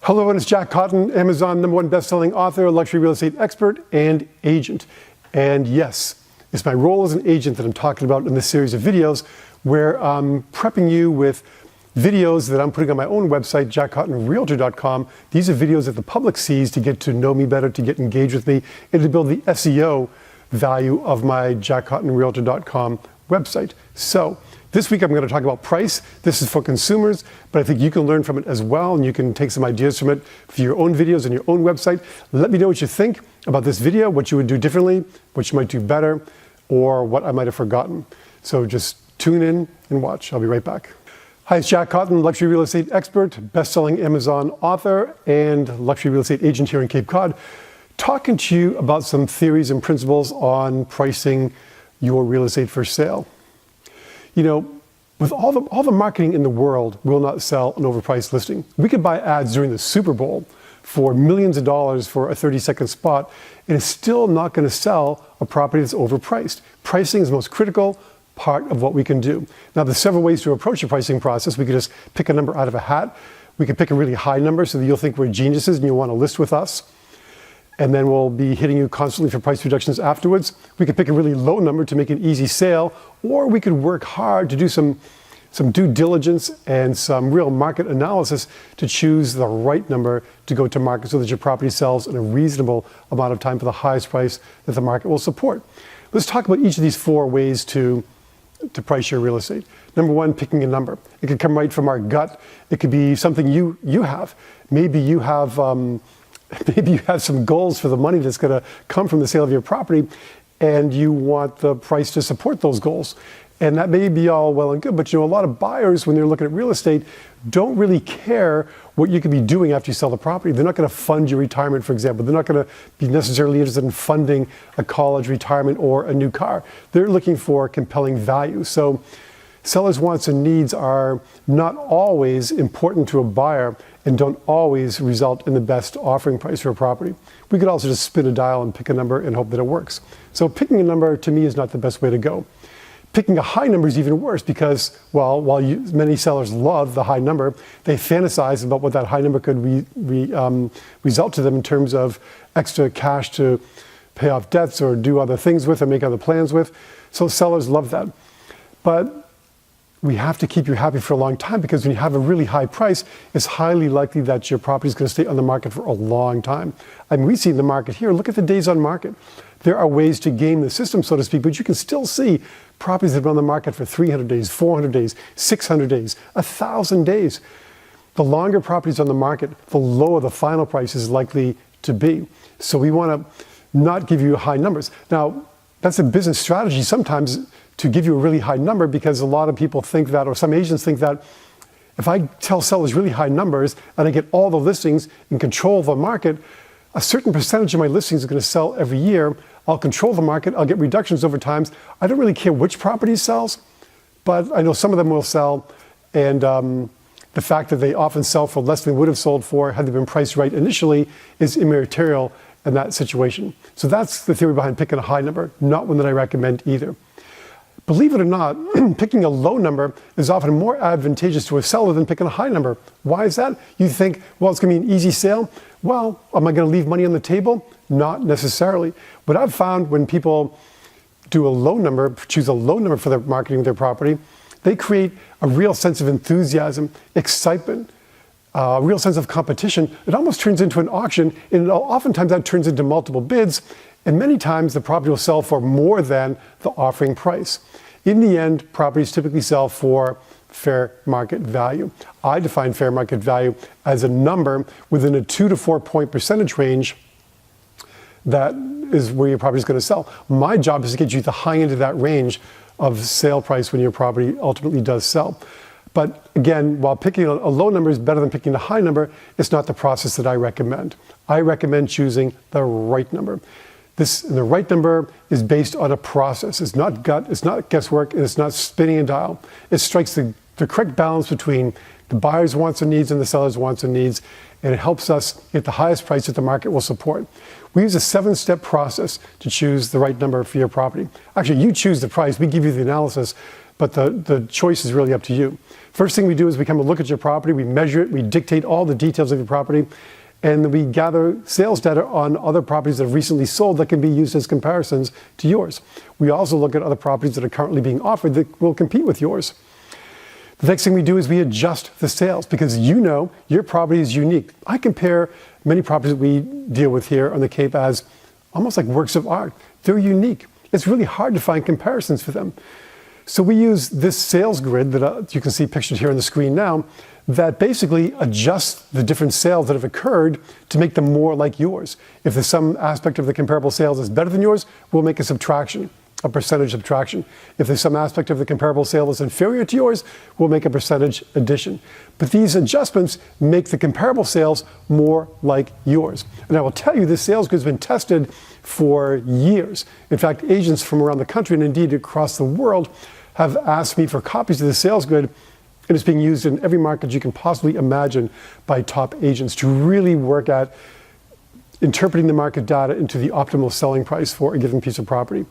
Hello, everyone. It's Jack Cotton, Amazon #1 best-selling author, luxury real estate expert, and agent. And yes, it's my role as an agent that I'm talking about in this series of videos where I'm prepping you with videos that I'm putting on my own website, jackcottonrealtor.com. These are videos that the public sees to get to know me better, to get engaged with me, and to build the SEO value of my jackcottonrealtor.com website. So this week I'm going to talk about price. This is for consumers, but I think you can learn from it as well, and you can take some ideas from it for your own videos and your own website. Let me know what you think about this video, what you would do differently, what you might do better, or what I might have forgotten. So just tune in and watch. I'll be right back. Hi, it's Jack Cotton, luxury real estate expert, best-selling Amazon author, and luxury real estate agent here in Cape Cod, talking to you about some theories and principles on pricing your real estate for sale. You know, with all the marketing in the world will not sell an overpriced listing. We could buy ads during the Super Bowl for millions of dollars for a 30-second spot, and it's still not going to sell a property that's overpriced. Pricing is the most critical part of what we can do. Now, there's several ways to approach the pricing process. We could just pick a number out of a hat. We could pick a really high number so that you'll think we're geniuses and you'll want to list with us. And then we'll be hitting you constantly for price reductions afterwards. We could pick a really low number to make an easy sale, or we could work hard to do some due diligence and some real market analysis to choose the right number to go to market so that your property sells in a reasonable amount of time for the highest price that the market will support. Let's talk about each of these four ways to price your real estate. Number one, picking a number. It could come right from our gut. It could be something you have. Maybe you have some goals for the money that's going to come from the sale of your property, and you want the price to support those goals. And that may be all well and good, but you know, a lot of buyers, when they're looking at real estate, don't really care what you could be doing after you sell the property. They're not going to fund your retirement, for example. They're not going to be necessarily interested in funding a college retirement or a new car. They're looking for compelling value. So sellers' wants and needs are not always important to a buyer and don't always result in the best offering price for a property. We could also just spin a dial and pick a number and hope that it works. So picking a number, to me, is not the best way to go. Picking a high number is even worse because, well, while many sellers love the high number, they fantasize about what that high number could result to them in terms of extra cash to pay off debts or do other things with or make other plans with. So sellers love that. But we have to keep you happy for a long time, because when you have a really high price, it's highly likely that your property is going to stay on the market for a long time. I mean, we see the market here. Look at the days on market. There are ways to game the system, so to speak, but you can still see properties that have been on the market for 300 days, 400 days, 600 days, 1,000 days. The longer properties on the market, the lower the final price is likely to be. So we want to not give you high numbers. Now, that's a business strategy sometimes, to give you a really high number, because a lot of people think that, or some agents think that, if I tell sellers really high numbers and I get all the listings and control the market, a certain percentage of my listings are going to sell every year. I'll control the market. I'll get reductions over time. I don't really care which property sells, but I know some of them will sell. And the fact that they often sell for less than they would have sold for had they been priced right initially is immaterial in that situation. So that's the theory behind picking a high number, not one that I recommend either. Believe it or not, picking a low number is often more advantageous to a seller than picking a high number. Why is that? You think, well, it's going to be an easy sale. Well, am I going to leave money on the table? Not necessarily. What I've found when people do a low number, choose a low number for their marketing of their property, they create a real sense of enthusiasm, excitement, a real sense of competition. It almost turns into an auction, and oftentimes that turns into multiple bids. And many times the property will sell for more than the offering price. In the end, properties typically sell for fair market value. I define fair market value as a number within a 2 to 4 point percentage range that is where your property is going to sell. My job is to get you the high end of that range of sale price when your property ultimately does sell. But again, while picking a low number is better than picking a high number, it's not the process that I recommend. I recommend choosing the right number. The right number is based on a process. It's not gut, it's not guesswork, and it's not spinning a dial. It strikes the correct balance between the buyer's wants and needs and the seller's wants and needs, and it helps us get the highest price that the market will support. We use a 7-step process to choose the right number for your property. Actually, you choose the price, we give you the analysis, but the choice is really up to you. First thing we do is we come and look at your property, we measure it, we dictate all the details of your property, and we gather sales data on other properties that have recently sold that can be used as comparisons to yours. We also look at other properties that are currently being offered that will compete with yours. The next thing we do is we adjust the sales because you know your property is unique. I compare many properties that we deal with here on the Cape as almost like works of art. They're unique. It's really hard to find comparisons for them. So we use this sales grid that you can see pictured here on the screen now that basically adjusts the different sales that have occurred to make them more like yours. If there's some aspect of the comparable sales is better than yours, we'll make a subtraction, a percentage subtraction. If there's some aspect of the comparable sale that's inferior to yours, we'll make a percentage addition. But these adjustments make the comparable sales more like yours. And I will tell you, this sales grid has been tested for years. In fact, agents from around the country and indeed across the world have asked me for copies of the sales grid, and it's being used in every market you can possibly imagine by top agents to really work at interpreting the market data into the optimal selling price for a given piece of property.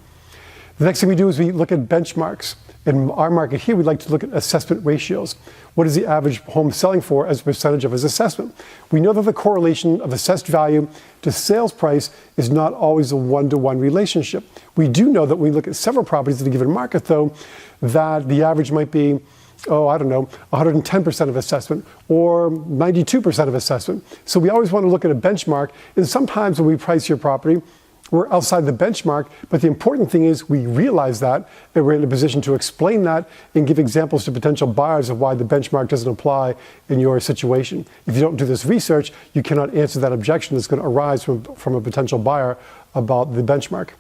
The next thing we do is we look at benchmarks. In our market here, we'd like to look at assessment ratios. What is the average home selling for as a percentage of his assessment? We know that the correlation of assessed value to sales price is not always a one-to-one relationship. We do know that when we look at several properties in a given market, though, that the average might be, 110% of assessment or 92% of assessment. So we always want to look at a benchmark, and sometimes when we price your property, we're outside the benchmark, but the important thing is we realize that, and we're in a position to explain that and give examples to potential buyers of why the benchmark doesn't apply in your situation. If you don't do this research, you cannot answer that objection that's going to arise from a potential buyer about the benchmark.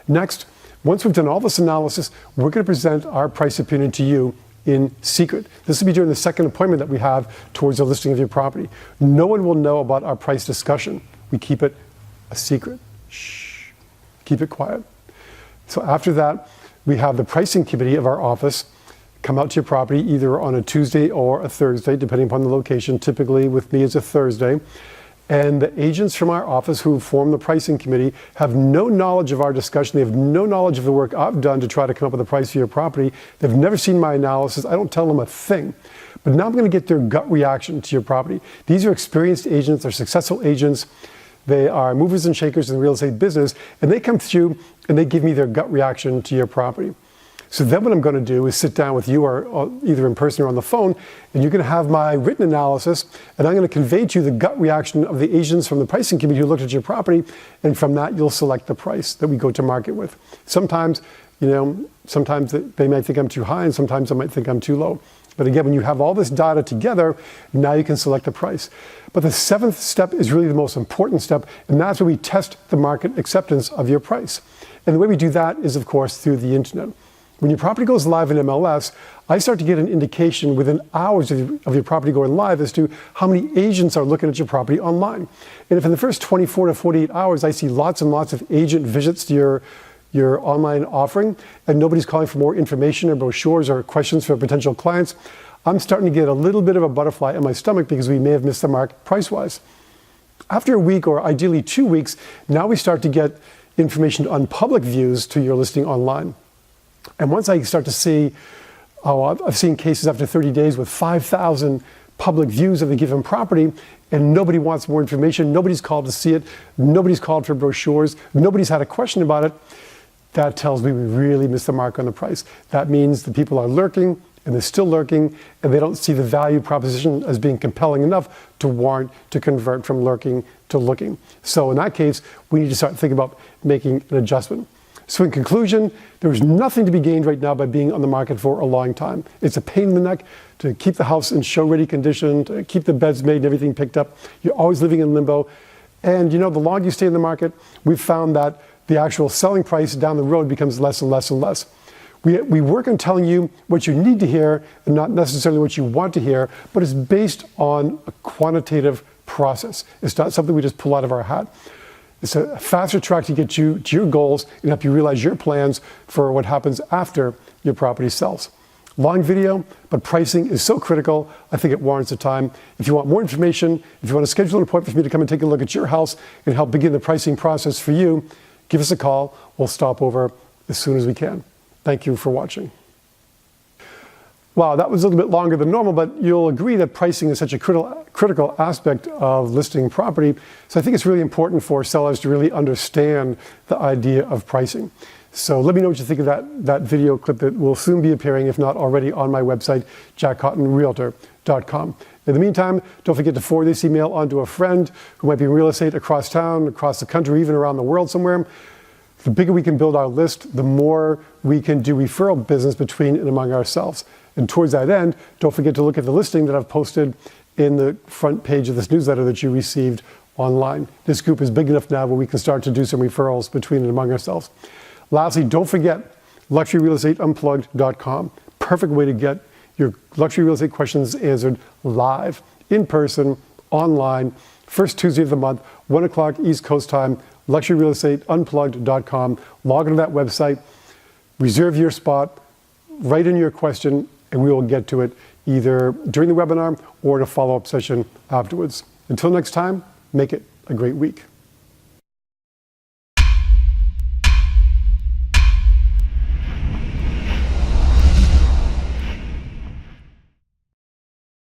Next, once we've done all this analysis, we're going to present our price opinion to you in secret. This will be during the second appointment that we have towards the listing of your property. No one will know about our price discussion. We keep it a secret. Shh. Keep it quiet. So after that, we have the pricing committee of our office come out to your property either on a Tuesday or a Thursday, depending upon the location. Typically with me, it's a Thursday. And the agents from our office who form the pricing committee have no knowledge of our discussion. They have no knowledge of the work I've done to try to come up with a price for your property. They've never seen my analysis. I don't tell them a thing. But now I'm going to get their gut reaction to your property. These are experienced agents. They're successful agents. They are movers and shakers in the real estate business, and they come through and they give me their gut reaction to your property. So then what I'm going to do is sit down with you or either in person or on the phone, and you're going to have my written analysis, and I'm going to convey to you the gut reaction of the agents from the pricing committee who looked at your property, and from that you'll select the price that we go to market with. Sometimes, sometimes they might think I'm too high, and sometimes I might think I'm too low. But again, when you have all this data together, now you can select the price. But the seventh step is really the most important step, and that's where we test the market acceptance of your price. And the way we do that is, of course, through the internet. When your property goes live in MLS, I start to get an indication within hours of your property going live as to how many agents are looking at your property online. And if in the first 24 to 48 hours, I see lots and lots of agent visits to your online offering, and nobody's calling for more information or brochures or questions for potential clients, I'm starting to get a little bit of a butterfly in my stomach because we may have missed the mark price-wise. After a week or ideally 2 weeks, now we start to get information on public views to your listing online. And once I start to see, I've seen cases after 30 days with 5,000 public views of a given property, and nobody wants more information, nobody's called to see it, nobody's called for brochures, nobody's had a question about it, that tells me we really missed the mark on the price. That means the people are lurking, and they're still lurking, and they don't see the value proposition as being compelling enough to warrant to convert from lurking to looking. So in that case, we need to start thinking about making an adjustment. So in conclusion, there is nothing to be gained right now by being on the market for a long time. It's a pain in the neck to keep the house in show-ready condition, to keep the beds made and everything picked up. You're always living in limbo. And the longer you stay in the market, we've found that the actual selling price down the road becomes less and less and less. We work on telling you what you need to hear and not necessarily what you want to hear, but it's based on a quantitative process. It's not something we just pull out of our hat. It's a faster track to get you to your goals and help you realize your plans for what happens after your property sells. Long video, but pricing is so critical, I think it warrants the time. If you want more information, if you want to schedule an appointment for me to come and take a look at your house and help begin the pricing process for you, give us a call. We'll stop over as soon as we can. Thank you for watching. Wow, that was a little bit longer than normal, but you'll agree that pricing is such a critical aspect of listing property. So I think it's really important for sellers to really understand the idea of pricing. So let me know what you think of that video clip that will soon be appearing, if not already, on my website, jackcottonrealtor.com. In the meantime, don't forget to forward this email on to a friend who might be in real estate across town, across the country, even around the world somewhere. The bigger we can build our list, the more we can do referral business between and among ourselves. And towards that end, don't forget to look at the listing that I've posted in the front page of this newsletter that you received online. This group is big enough now where we can start to do some referrals between and among ourselves. Lastly, don't forget luxuryrealestateunplugged.com. Perfect way to get your luxury real estate questions answered live, in person, online, first Tuesday of the month, 1 o'clock East Coast time, luxuryrealestateunplugged.com. Log into that website, reserve your spot, write in your question, and we will get to it either during the webinar or in a follow-up session afterwards. Until next time, make it a great week.